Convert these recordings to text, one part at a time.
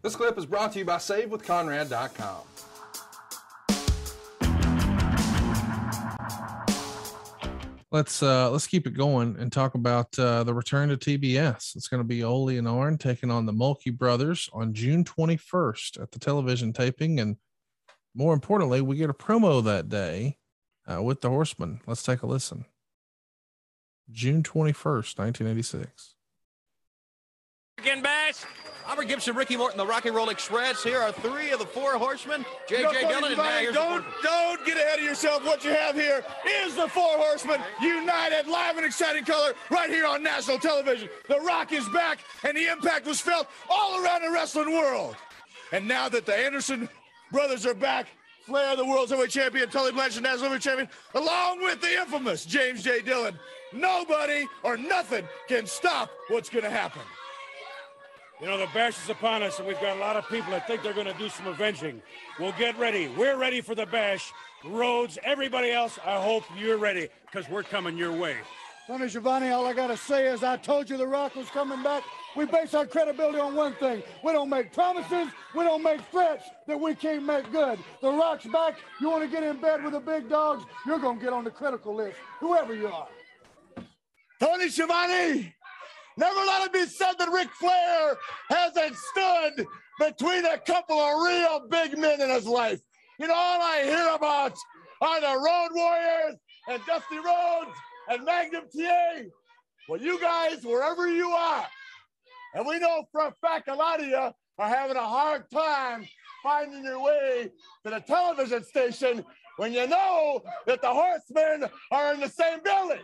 This clip is brought to you by SaveWithConrad.com. Let's keep it going and talk about the return to TBS. It's going to be Ole and Arn taking on the Mulkey brothers on June 21st at the television taping, and more importantly, we get a promo that day with the Horsemen. Let's take a listen. June 21st, 1986. Again, Bash. Albert Gibson, Ricky Morton, the Rock and Roll Express. Here are three of the Four Horsemen. J.J. Dillon, and now here's don't get ahead of yourself. What you have here is the Four Horsemen united, live and exciting color, right here on national television. The Rock is back, and the impact was felt all around the wrestling world. And now that the Anderson brothers are back, Flair, the world's heavyweight champion, Tully Blanchard, national heavyweight champion, along with the infamous James J. Dillon, nobody or nothing can stop what's going to happen. You know, the bash is upon us, and we've got a lot of people that think they're going to do some avenging. We'll get ready. We're ready for the bash. Rhodes, everybody else, I hope you're ready, because we're coming your way. Tony Schiavone, all I got to say is I told you The Rock was coming back. We base our credibility on one thing. We don't make promises. We don't make threats that we can't make good. The Rock's back. You want to get in bed with the big dogs, you're going to get on the critical list, whoever you are. Tony Schiavone! Never let it be said that Ric Flair hasn't stood between a couple of real big men in his life. You know, all I hear about are the Road Warriors and Dusty Rhodes and Magnum TA. Well, you guys, wherever you are, and we know for a fact a lot of you are having a hard time finding your way to the television station when you know that the Horsemen are in the same building.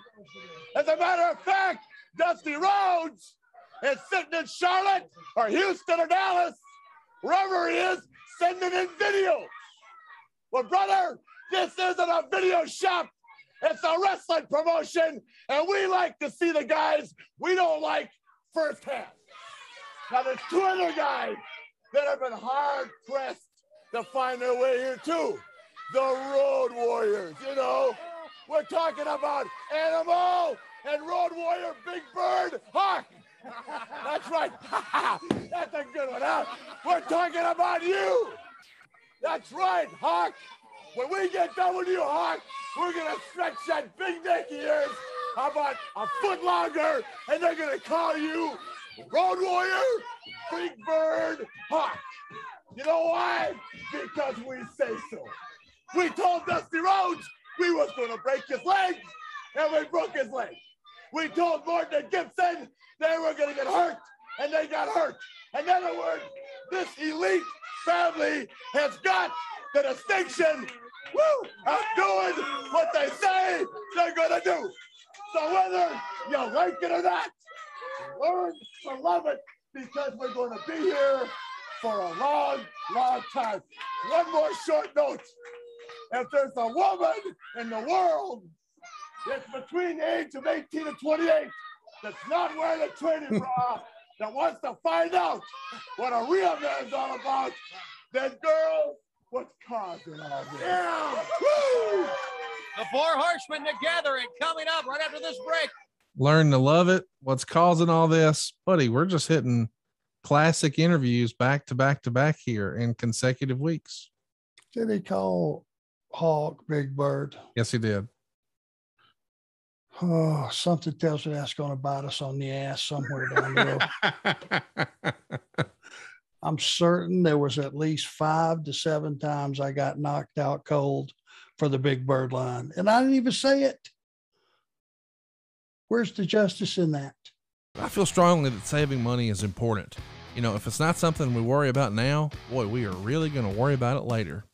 As a matter of fact, Dusty Rhodes is sitting in Charlotte or Houston or Dallas, wherever he is, sending in videos. Well, brother, this isn't a video shop. It's a wrestling promotion, and we like to see the guys we don't like firsthand. Now, there's two other guys that have been hard-pressed to find their way here, too. The Road Warriors, you know. We're talking about Animal and Road Warrior Big Bird Hawk. That's right. That's a good one, huh? We're talking about you. That's right, Hawk. When we get done with you, Hawk, we're going to stretch that big neck of yours about a foot longer, and they're going to call you Road Warrior Big Bird Hawk. You know why? Because we say so. We told Dusty Rhodes we was going to break his leg, and we broke his leg. We told Morton and Gibson they were going to get hurt, and they got hurt. In other words, this elite family has got the distinction of doing what they say they're going to do. So whether you like it or not, learn to love it, because we're going to be here for a long, long time. One more short note. If there's a woman in the world that's between the age of 18 and 28 that's not wearing a training bra, that wants to find out what a real man's all about, then girl, what's causing all this? Yeah. Woo! The Four Horsemen together, and coming up right after this break. Learn to love it. What's causing all this? Buddy, we're just hitting classic interviews back to back to back here in consecutive weeks. Did he call Hawk Big Bird? Yes, he did. Oh, something tells me that's going to bite us on the ass somewhere down the road. I'm certain there was at least 5 to 7 times I got knocked out cold for the Big Bird line, and I didn't even say it. Where's the justice in that? I feel strongly that saving money is important. You know, if it's not something we worry about now, boy, we are really going to worry about it later.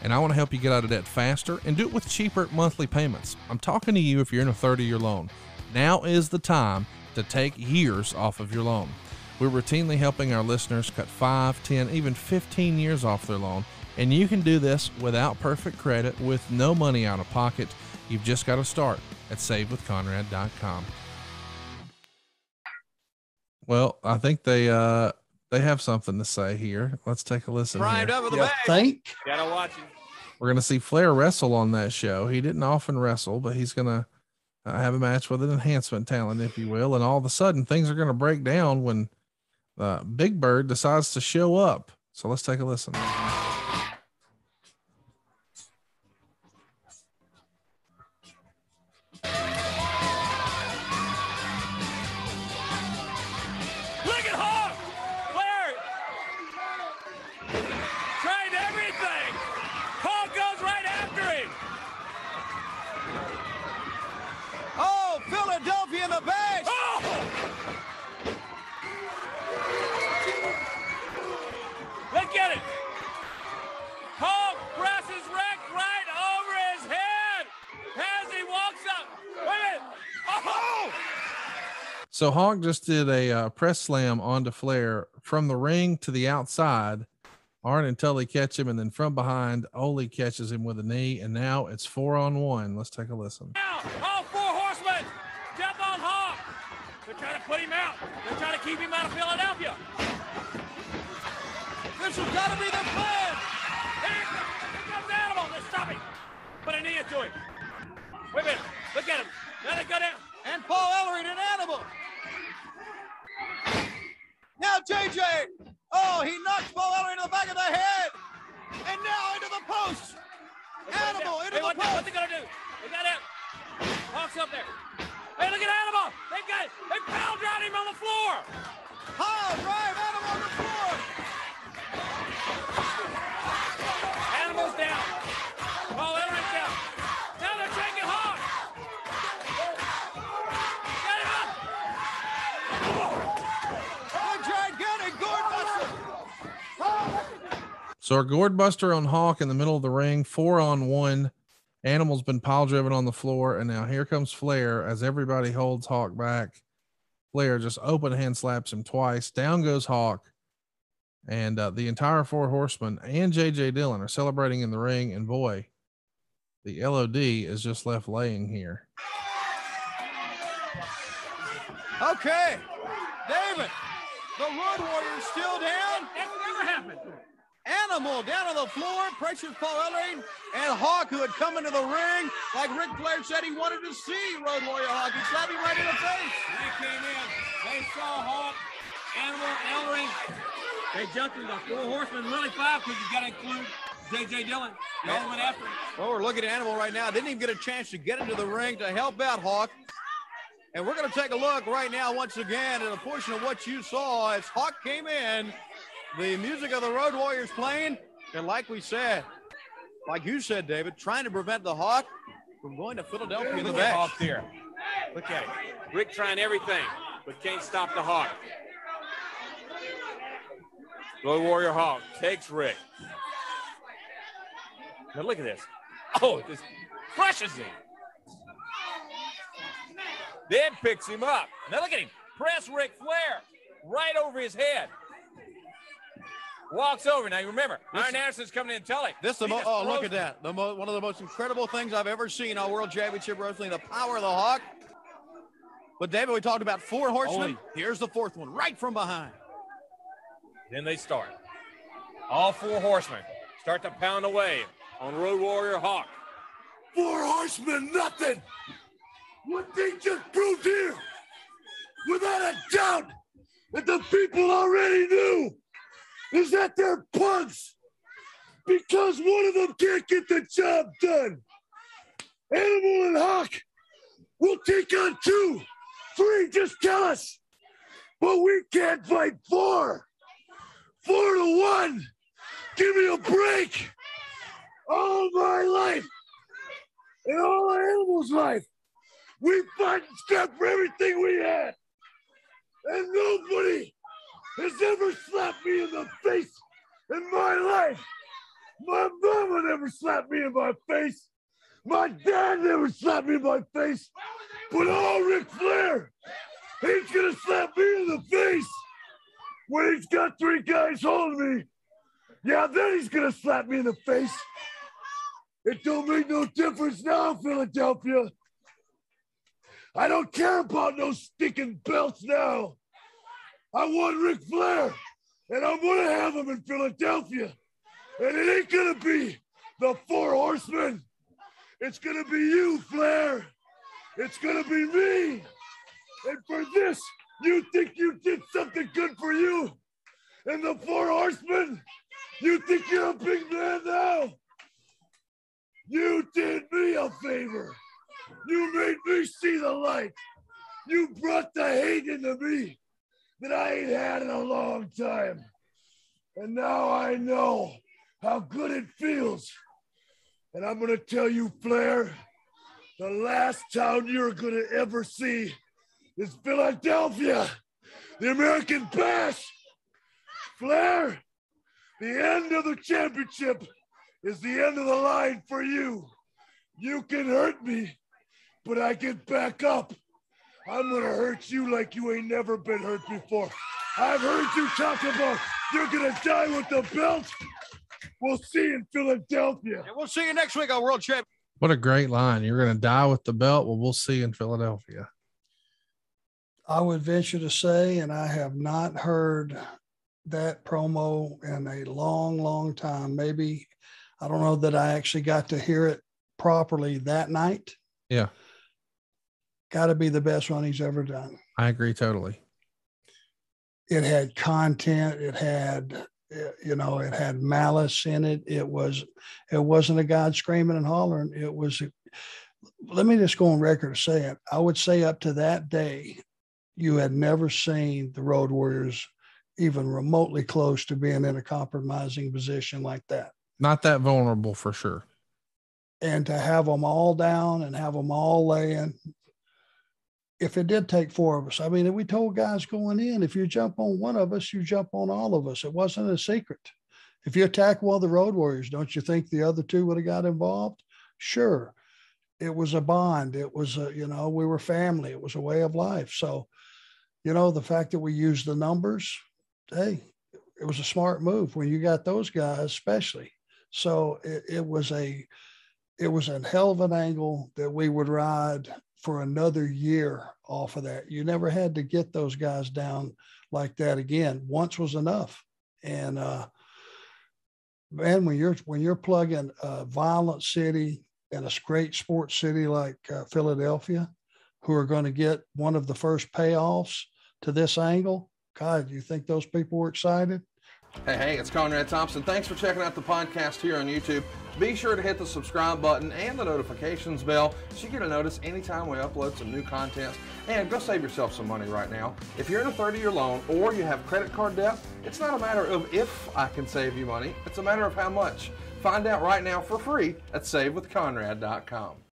And I want to help you get out of debt faster and do it with cheaper monthly payments. I'm talking to you if you're in a 30-year loan. Now is the time to take years off of your loan. We're routinely helping our listeners cut 5, 10, even 15 years off their loan. And you can do this without perfect credit, with no money out of pocket. You've just got to start at SaveWithConrad.com. Well, I think they have something to say here. Let's take a listen. Primed up with the You bag. think? Gotta watch him. We're going to see Flair wrestle on that show. He didn't often wrestle, but he's going to have a match with an enhancement talent, if you will. And all of a sudden, things are going to break down when Big Bird decides to show up. So let's take a listen. So Hawk just did a press slam onto Flair from the ring to the outside. Arn and Tully catch him, and then from behind, Ole catches him with a knee, and now it's 4-on-1. Let's take a listen. Now, all Four Horsemen jump on Hawk. They're trying to put him out. They're trying to keep him out of Philadelphia. This has got to be the plan. Here comes Animal. They're stopping. Put a knee into him. Wait a minute. Look at him. Now they go down. And Paul Ellering and Animal. Now JJ, oh, he knocks Paul Ellering into the back of the head, and now into the post. Animal into the post. What's he gonna do? They got it. Hawk's up there. Hey, look at Animal. They've got it. They pound down him on the floor. Pile drive Animal on the floor. Animal's down. Paul Ellering's down. Now they're taking Hawk. So our gourd buster on Hawk in the middle of the ring, 4-on-1. Animal's been pile driven on the floor, and now here comes Flair as everybody holds Hawk back. Flair just open hand slaps him twice. Down goes Hawk, and the entire Four Horsemen and J.J. Dillon are celebrating in the ring, and boy, the LOD is just left laying here. Okay, David, the Road Warrior's still down. That's never happened. Animal down on the floor, pressures Paul Ellering, and Hawk, who had come into the ring, like Ric Flair said he wanted to see Road Warrior Hawk. He slapped him right in the face. They came in, they saw Hawk, Animal, Ellering. They jumped in the Four Horsemen really fast because you got to include J.J. Dillon. They all went after him. Well, we're looking at Animal right now. Didn't even get a chance to get into the ring to help out Hawk. And we're going to take a look right now once again at a portion of what you saw as Hawk came in. The music of the Road Warriors playing, and like we said, like you said, David, trying to prevent the Hawk from going to Philadelphia in the back. Hawk there. Look at him. Rick trying everything, but can't stop the Hawk. Road Warrior Hawk takes Rick. Now look at this. Oh, this crushes him. Then picks him up. Now look at him. Press Ric Flair right over his head. Walks over. Now, you remember, Arn Anderson's coming in and telling. Oh, look at that. One of the most incredible things I've ever seen on World Championship Wrestling, the power of the Hawk. But, David, we talked about Four Horsemen. Here's the fourth one, right from behind. Then they start. All Four Horsemen start to pound away on Road Warrior Hawk. Four Horsemen, nothing. What they just proved here, without a doubt, that the people already knew, is that they're punks because one of them can't get the job done. Animal and Hawk will take on 2, 3, just tell us. But we can't fight 4. 4-1. Give me a break. All my life and all Animal's life, we fought and scrapped for everything we had. And nobody has ever slapped me in the face in my life. My mama never slapped me in my face. My dad never slapped me in my face. But all Ric Flair, he's gonna slap me in the face when he's got 3 guys holding me. Yeah, then he's gonna slap me in the face. It don't make no difference now, Philadelphia. I don't care about no stinking belts now. I want Ric Flair, and I'm going to have him in Philadelphia. And it ain't going to be the Four Horsemen. It's going to be you, Flair. It's going to be me. And for this, You think you did something good for you? And the Four Horsemen? You think you're a big man now? You did me a favor. You made me see the light. You brought the hate into me that I ain't had in a long time. And now I know how good it feels. And I'm going to tell you, Flair, the last town you're going to ever see is Philadelphia, the American Bash. Flair, the end of the championship is the end of the line for you. You can hurt me, but I get back up. I'm going to hurt you like you ain't never been hurt before. I've heard you talk about you're going to die with the belt. We'll see you in Philadelphia. And we'll see you next week on World Champion. What a great line. You're going to die with the belt. Well, we'll see you in Philadelphia. I would venture to say, and I have not heard that promo in a long, long time. Maybe, I don't know that I actually got to hear it properly that night. Yeah. Got to be the best one he's ever done. I agree totally. It had content. It had, it had malice in it. It wasn't a guy screaming and hollering. It was, let me just go on record saying, I would say up to that day, you had never seen the Road Warriors even remotely close to being in a compromising position like that. Not that vulnerable for sure. And to have them all down and have them all laying, if it did take four of us, I mean, we told guys going in, if you jump on one of us, you jump on all of us. It wasn't a secret. If you attack one of the Road Warriors, don't you think the other two would have got involved? Sure. It was a bond. It was we were family. It was a way of life. So, the fact that we used the numbers, hey, it was a smart move when you got those guys, especially. So it was a hell of an angle that we would ride for another year off of that. You never had to get those guys down like that again. Once was enough. And man, when you're plugging a violent city and a great sports city like Philadelphia, who are going to get one of the first payoffs to this angle, God, you think those people were excited? Hey, it's Conrad Thompson. Thanks for checking out the podcast here on YouTube. Be sure to hit the subscribe button and the notifications bell so you get a notice anytime we upload some new content. And go save yourself some money right now. If you're in a 30-year loan or you have credit card debt, it's not a matter of if I can save you money. It's a matter of how much. Find out right now for free at SaveWithConrad.com.